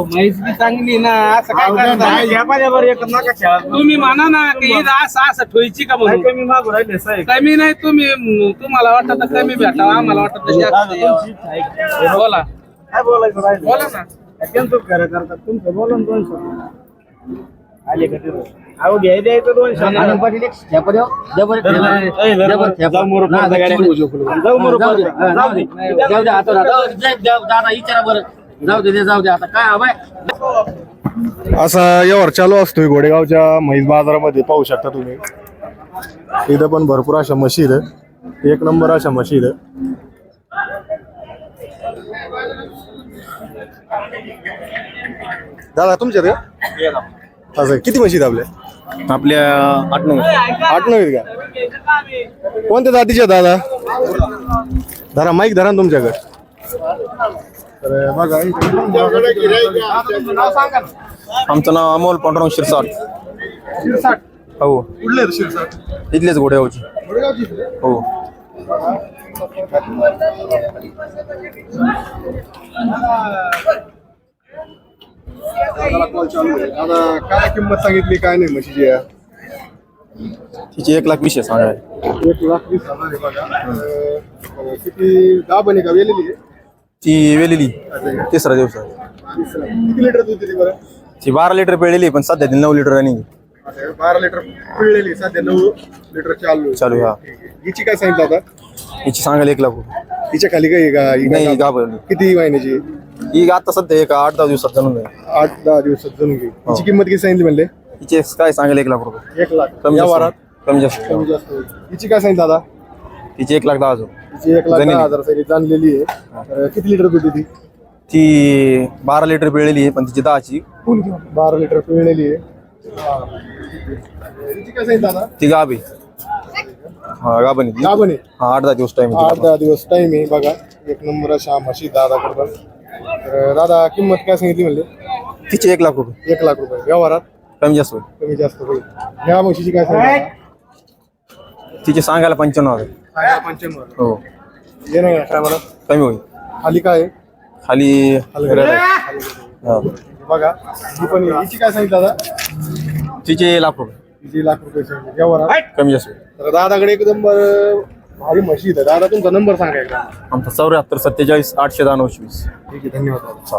म्हैस बी चांगली ना असं काय करता? तुम्ही म्हणा ना की ही असं ठोयची का म्हणून कमी मागू राहिले साहेब. कमी नाही तुम्ही तुम्हाला वाटत तर कमी भेटावं आम्हाला वाटत तर जास्त द्यावं. बोला काय बोलायचं राहिलं बोला ना. त्यांचं खरं करतात तुमचं बोला ना 200 आले का ते अहो घ्याय द्यायचं 200 असा व्यवहार चालू असतोय घोडेगावच्या म्हैस बाजारामध्ये. पाहू शकता तुम्ही इथं पण भरपूर अशा म्हशी आहेत. एक नंबर अशा म्हशी आहेत. दादा तुमच्यात का असं किती म्हशी आहेत आपल्या 8-9 आहेत का? कोणत्या जातीच्या दादा? धरा माईक धरा ना तुमच्याकडे. तर बघा आमचं नाव अमोल पांडुरंग शिरसाट. हो कुठले शिरसाट? इथलेच घोड्यावरची. हो आता काय किंमत सांगितली काय नाही म्हशीची? तिची 1,20,000 सांगाय. 1,20,000 आहे बघा. किती गाभण आहे का वेलेली आहे? ती वेलेली तिसरा दिवस आहे. किती लिटर दूध देते बरं? ती 12 लिटर पिळलेली पण सध्या ती 9 लिटर रनिंग 12 लिटर पिळलेली सध्या 9 लिटर चालू. हा हिची काय सांगितलं आता? हिची सांगायला 1 लाख रुपये. हिच्या खाली काही नाही गाभण. किती महिन्याची? ही आता सध्या 8-10 दिवसात जाणून आहे. 8-10 दिवसात जणून घे. हिची किंमत किती सांगितली म्हणले? हिचे काय सांगायला 1 लाख रुपये. 1 लाख कमी या जास्त वारात कमी जास्त. कमी जास्त होईल. हिची काय सांगितलं दादा? तिची 1,10,000. हिची 1,10,000 साठी जाणलेली आहे. तर किती लिटर दूध देते? ती 12 लिटर पिळलेली आहे पण तिची 10ची 12 लिटर पिळलेली आहे. हिची काय सांगितलं दादा? ती गाभ आहे. हा गाभण आहे. गाभण आहे. हा 8-10 दिवस टाइम. 8-10 दिवस टाइम आहे बघा. एक नंबर अशा म्हशी दादा करतात. तर दादा किंमत काय सांगितली म्हणले? तिची 1 लाख रुपये. 1 लाख रुपये. व्यवहारात कमी जास्त होईल. कमी जास्त होईल. ह्या म्हशीची काय सांगितलं? तिचे सांगायला 95,000. 95. हो ये नाही काय मला कमी होईल. खाली काय आहे? खाली हा. बघा ही पण आहे. हिची काय सांगितलं दादा? तिचे 1 लाख रुपये. हिची लाख रुपये सांगितली. व्यवहारात कमी जास्त होईल. तर दादाकडे एकदम भारी म्हशी आहे. दादा तुमचा नंबर सांगा एकदा. आमचा 74 47 810 920. ठीक आहे धन्यवाद दादा.